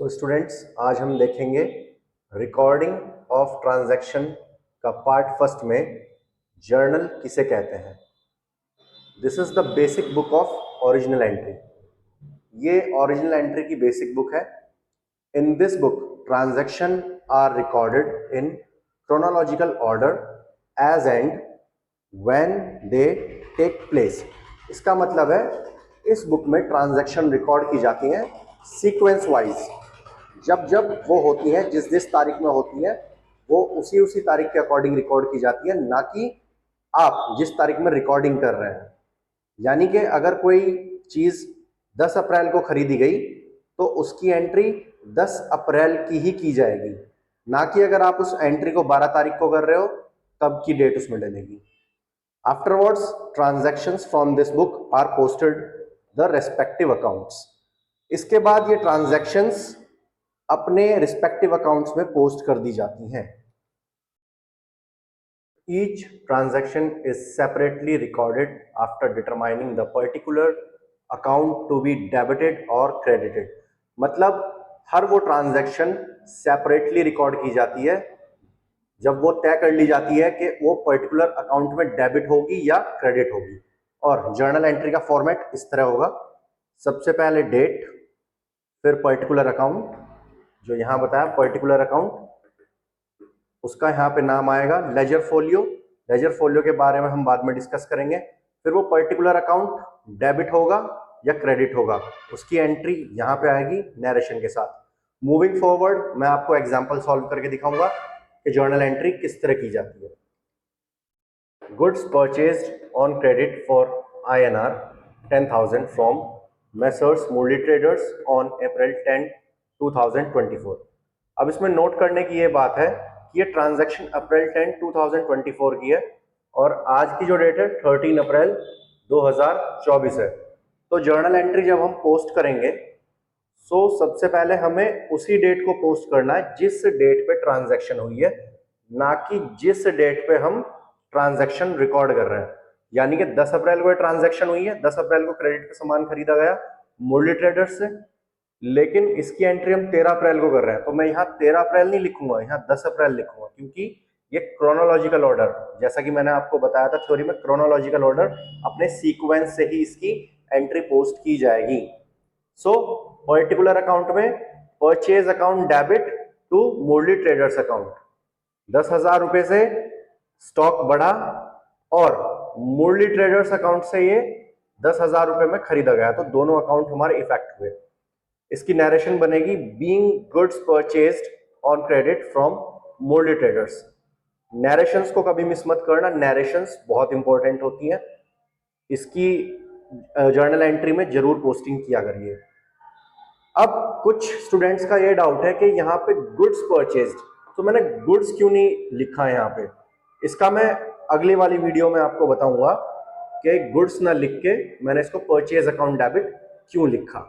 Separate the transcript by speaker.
Speaker 1: Students, आज हम देखेंगे रिकॉर्डिंग ऑफ ट्रांजैक्शन का पार्ट फर्स्ट में जर्नल किसे कहते हैं। This is the basic book of original entry. ये ओरिजिनल एंट्री की बेसिक बुक है। In this book transaction are recorded in chronological order as and when they take place. इसका मतलब है इस बुक में ट्रांजैक्शन रिकॉर्ड की जाती हैं सीक्वेंस वाइज। जब जब वो होती है, जिस जिस तारीख में होती है, वो उसी उसी तारीख के अकॉर्डिंग रिकॉर्ड की जाती है, ना कि आप जिस तारीख में रिकॉर्डिंग कर रहे हैं। यानी कि अगर कोई चीज़ 10 अप्रैल को खरीदी गई तो उसकी एंट्री 10 अप्रैल की ही की जाएगी, ना कि अगर आप उस एंट्री को 12 तारीख को कर रहे हो तब की डेट उसमें डलेगी। Afterwards transactions from this book are posted the respective accounts. इसके बाद ये ट्रांजैक्शंस अपने रिस्पेक्टिव अकाउंट्स में पोस्ट कर दी जाती हैं। Each transaction is separately recorded after determining the particular account to be debited और क्रेडिटेड। मतलब हर वो ट्रांजैक्शन सेपरेटली रिकॉर्ड की जाती है जब वो तय कर ली जाती है कि वो पर्टिकुलर अकाउंट में डेबिट होगी या क्रेडिट होगी। और जर्नल एंट्री का फॉर्मेट इस तरह होगा। सबसे पहले डेट, फिर पर्टिकुलर अकाउंट, जो यहाँ बताया पर्टिकुलर अकाउंट, उसका यहाँ पे नाम आएगा लेजर फोलियो। लेजर फोलियो के बारे में हम बाद में डिस्कस करेंगे। फिर वो पर्टिकुलर अकाउंट डेबिट होगा या क्रेडिट होगा, उसकी एंट्री यहाँ पे आएगी नैरेशन के साथ। मूविंग फॉरवर्ड मैं आपको एग्जांपल सॉल्व करके दिखाऊंगा कि जर्नल एंट्री किस तरह की जाती है। Goods purchased on credit for INR 10,000 from messrs Murli traders on April 10, 2024। अब इसमें नोट करने की ये बात है कि ये ट्रांजैक्शन अप्रैल 10, 2024 की है और आज की जो डेट है 13 अप्रैल 2024 है। तो जर्नल एंट्री जब हम पोस्ट करेंगे सो सबसे पहले हमें उसी डेट को पोस्ट करना है जिस डेट पे ट्रांजैक्शन हुई है, ना कि जिस डेट पे हम ट्रांजैक्शन रिकॉर्ड कर रहे हैं। यानी कि 10 अप्रैल को ट्रांजैक्शन हुई है, 10 अप्रैल को क्रेडिट पे सामान खरीदा गया मुरली ट्रेडर्स से, लेकिन इसकी एंट्री हम 13 अप्रैल को कर रहे हैं, तो मैं यहाँ 13 अप्रैल नहीं लिखूंगा, यहाँ 10 अप्रैल लिखूंगा, क्योंकि ये क्रोनोलॉजिकल ऑर्डर, जैसा कि मैंने आपको बताया था थ्योरी में, क्रोनोलॉजिकल ऑर्डर अपने सीक्वेंस से ही इसकी एंट्री पोस्ट की जाएगी। सो पर्टिकुलर अकाउंट में purchase account debit to Murli traders account, 10,000 रुपए से स्टॉक बढ़ा और मुरली ट्रेडर्स अकाउंट से ये 10,000 रुपए में खरीदा गया, तो दोनों अकाउंट हमारे इफेक्ट हुए। इसकी नैरेशन बनेगी being goods purchased on credit from Murali traders. Narrations को कभी मिस मत करना, नैरेशंस बहुत इंपॉर्टेंट होती हैं, इसकी जर्नल एंट्री में जरूर पोस्टिंग किया करिए। अब कुछ स्टूडेंट्स का ये डाउट है कि यहाँ पे गुड्स परचेज्ड, तो मैंने गुड्स क्यों नहीं लिखा है यहाँ पे। इसका मैं अगली वाली वीडियो में आपको बताऊंगा कि गुड्स ना लिख के मैंने इसको परचेज अकाउंट डेबिट क्यों लिखा।